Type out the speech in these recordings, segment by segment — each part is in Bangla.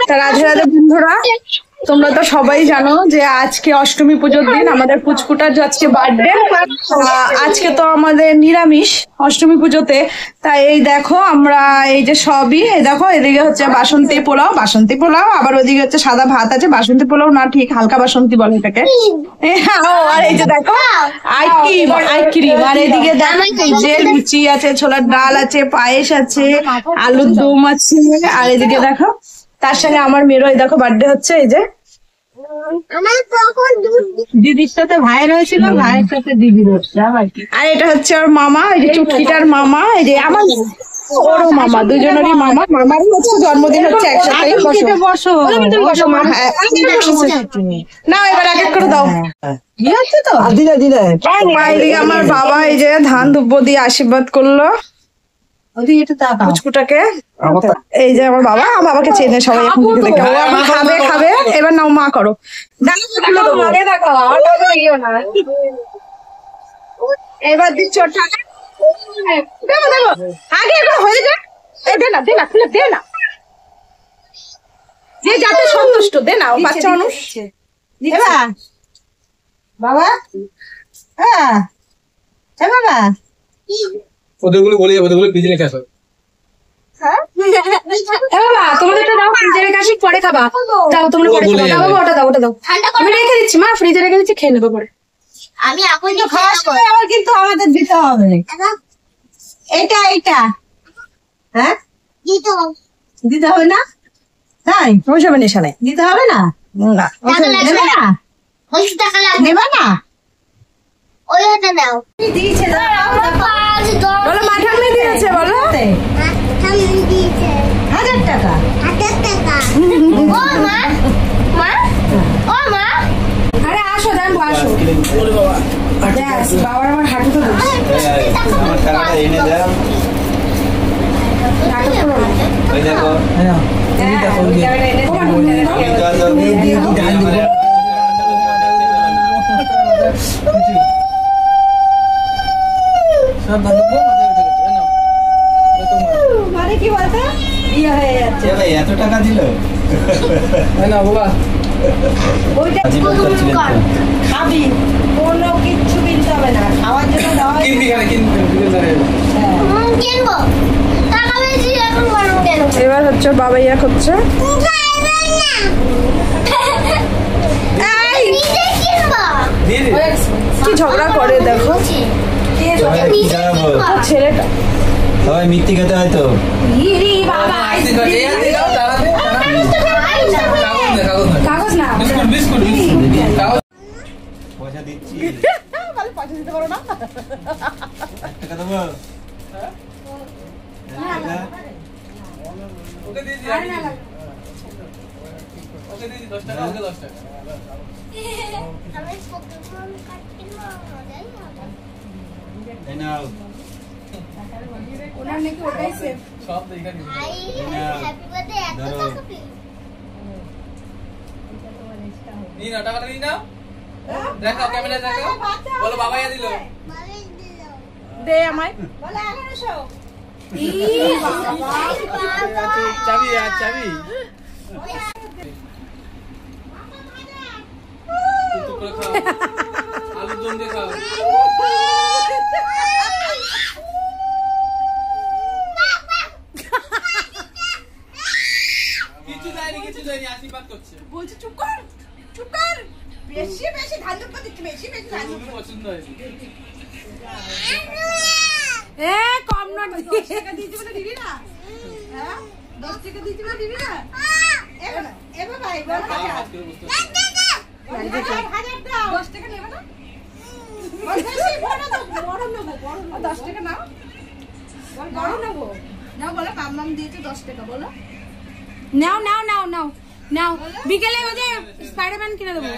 তা রাধে রাধে বন্ধুরা, তোমরা তো সবাই জানো যে আজকে অষ্টমী পুজোর দিন, আমাদের পুচকুটার যে আজকে বার্থডে। আজকে তো আমাদের নিরামিষ অষ্টমী পুজোতে, তাই এই দেখো আমরা এই যে সবই, এই দেখো এদিকে হচ্ছে বাসন্তী পোলাও, আবার ওইদিকে হচ্ছে সাদা ভাত আছে, বাসন্তী পোলাও না, ঠিক হালকা বাসন্তী বলে এটাকে। আর এই যে দেখো আইসক্রিম, আর এদিকে দেখো এই যে লুচি আছে, ছোলার ডাল আছে, পায়েস আছে, আলুর দম আছে, আর এদিকে দেখো তার সঙ্গে আমার মেয়েরও এই দেখো বার্থডে হচ্ছে। এই যে দিদির সাথে ভাইয়ের হয়েছিল, ভাইয়ের সাথে দিদির হচ্ছে। আর এটা হচ্ছে ওর মামা, এই যে চুটকিটার মামা, এই যে আমার ওরও মামা, দুজনেরই মামা। মামারই হচ্ছে জন্মদিন হচ্ছে একসাথে। বসো না এবার এক এক করে দাও। এদিকে আমার বাবা এই যে ধান ধুব্ব দিয়ে আশীর্বাদ করলো পুচকুটাকে। এই যে আমার বাবাকে চেনে সবাই এখন দেখে, ও এখন খাবে। এবার নাও মা করো, এবার দিচ্ছ আগে এবার হয়ে যায়। দে না যে যাতে সন্তুষ্ট, দে না, বাচ্চা মানুষ। বাবা বাবা ওদেরগুলো বলে ওদেরগুলো ফ্রিজে রেখে আসো। তোমাদেরটা দাও, ফ্রিজে রেখে আসি, পরে খাবা। দাও তোমরা পরে খাবা। দাও বাবা, ওটা দাও। আমি রেখে দিচ্ছি মা, ফ্রিজে রেখে দিচ্ছি, খেয়ে নেবো পরে। আমি এখন তো খাওয়ার সময় আবার কিন্তু আমাদের দিতে হবে। এটা হ্যাঁ দিতে হবে না, তাই ওইসব নেশা নেই, দিতে হবে না। দেবে না, দেবে না। ওই হাতে নাও দিয়েছে, বলো মা ঠাম্মি দিয়েছে, বলো 1000 টাকা। আরে আসো, দেখো আসো। বাবার আমার হাঁটু তো আমার টাকাটা এনে দাও। ওই দেখো মানে কি বলতো বিয়ে হয়ে যাচ্ছে ভাই, এত টাকা দিল না বাবা। খাবি, কোনো কিচ্ছু কিনতে হবে না, খাওয়ার জন্য দেওয়া এবার হচ্ছে বাবা ইয়া করছে। কি ঝগড়া করে দেখো ছেলেটা, সবাই মিথ্যে খেতে হয়তো। কাগজ না পয়সা দিচ্ছি, পয়সা দিতে পারো না। টাকা দেবো। ওকে দিয়ে দিই, ওকে দিয়ে দিই 10 টাকা, ওকে 10 টাকা। এই নাও। ওনার নাকি ওটাই সেফ। সব দেখা দিই। নিয়ে নাও টাকাটা, নিয়ে নাও। দেখো ক্যামেরা দেখো, বলো বাবা ইয়া দিল। দে আমায়। বলে 1100। চাবি আর চাবি। টুক করে খাও, আলুর দম দিয়ে খাও। কিছু যায়নি, আশীর্বাদ করছে। বলছি চুপ কর। বেশি ধান দুঃখ দিচ্ছি, বেশি ধান দুঃখ পছন্দ হয়নি। কম নট 10 টাকা দিয়েছি বলে দিবি না? হ্যাঁ 10 টাকা দিয়েছি বলে দিবি না? এবার ভাই বল 1000 টাকা নেবে না? বড় নেবো 10 টাকা নাও, বড় নেবো নাও। বলো মাম দিয়েছে 10 টাকা, বলো নাও। বিকেলে ওই যে স্পাইডারম্যান কিনে দেবো।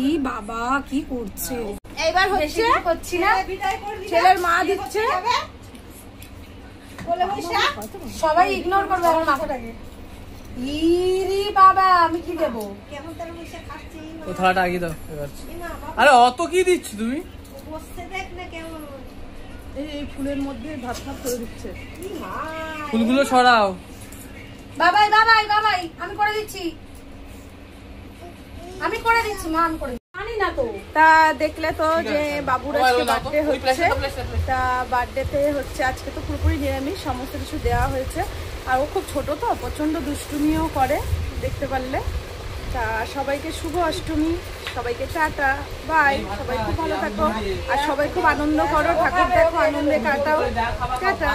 ই বাবা কি করছে, এইবার হচ্ছে করছি না, ছেলের মা দিচ্ছে, সবাই ইগনোর করবে আমার মাথাটাকে। ইরি বাবা আমি কি দেবো? ও থালাটা আগে দাও এবার। আরে অত কি দিচ্ছ তুমি? এই ফুলের মধ্যে ভাত ভাত করে দিচ্ছে। ফুলগুলো সরাও। বাবাই বাবাই বাবাই আমি করে দিচ্ছি মা আমি করে জানি না তো। তা দেখলে তো যে বাবুর আজকে বার্থডে হচ্ছে, তা বার্থডেতে হচ্ছে আজকে তো পুরোপুরি নিরামিষ, সমস্ত কিছু দেওয়া হয়েছে। আর ও খুব ছোট তো প্রচন্ড দুষ্টুমিও করে দেখতে পারলে। তা সবাইকে শুভ অষ্টমী, সবাইকে টাটা বাই, সবাই খুব ভালো থাকো আর সবাই খুব আনন্দ করো, ঠাকুর দেখো, আনন্দে কাটাও, টাটা।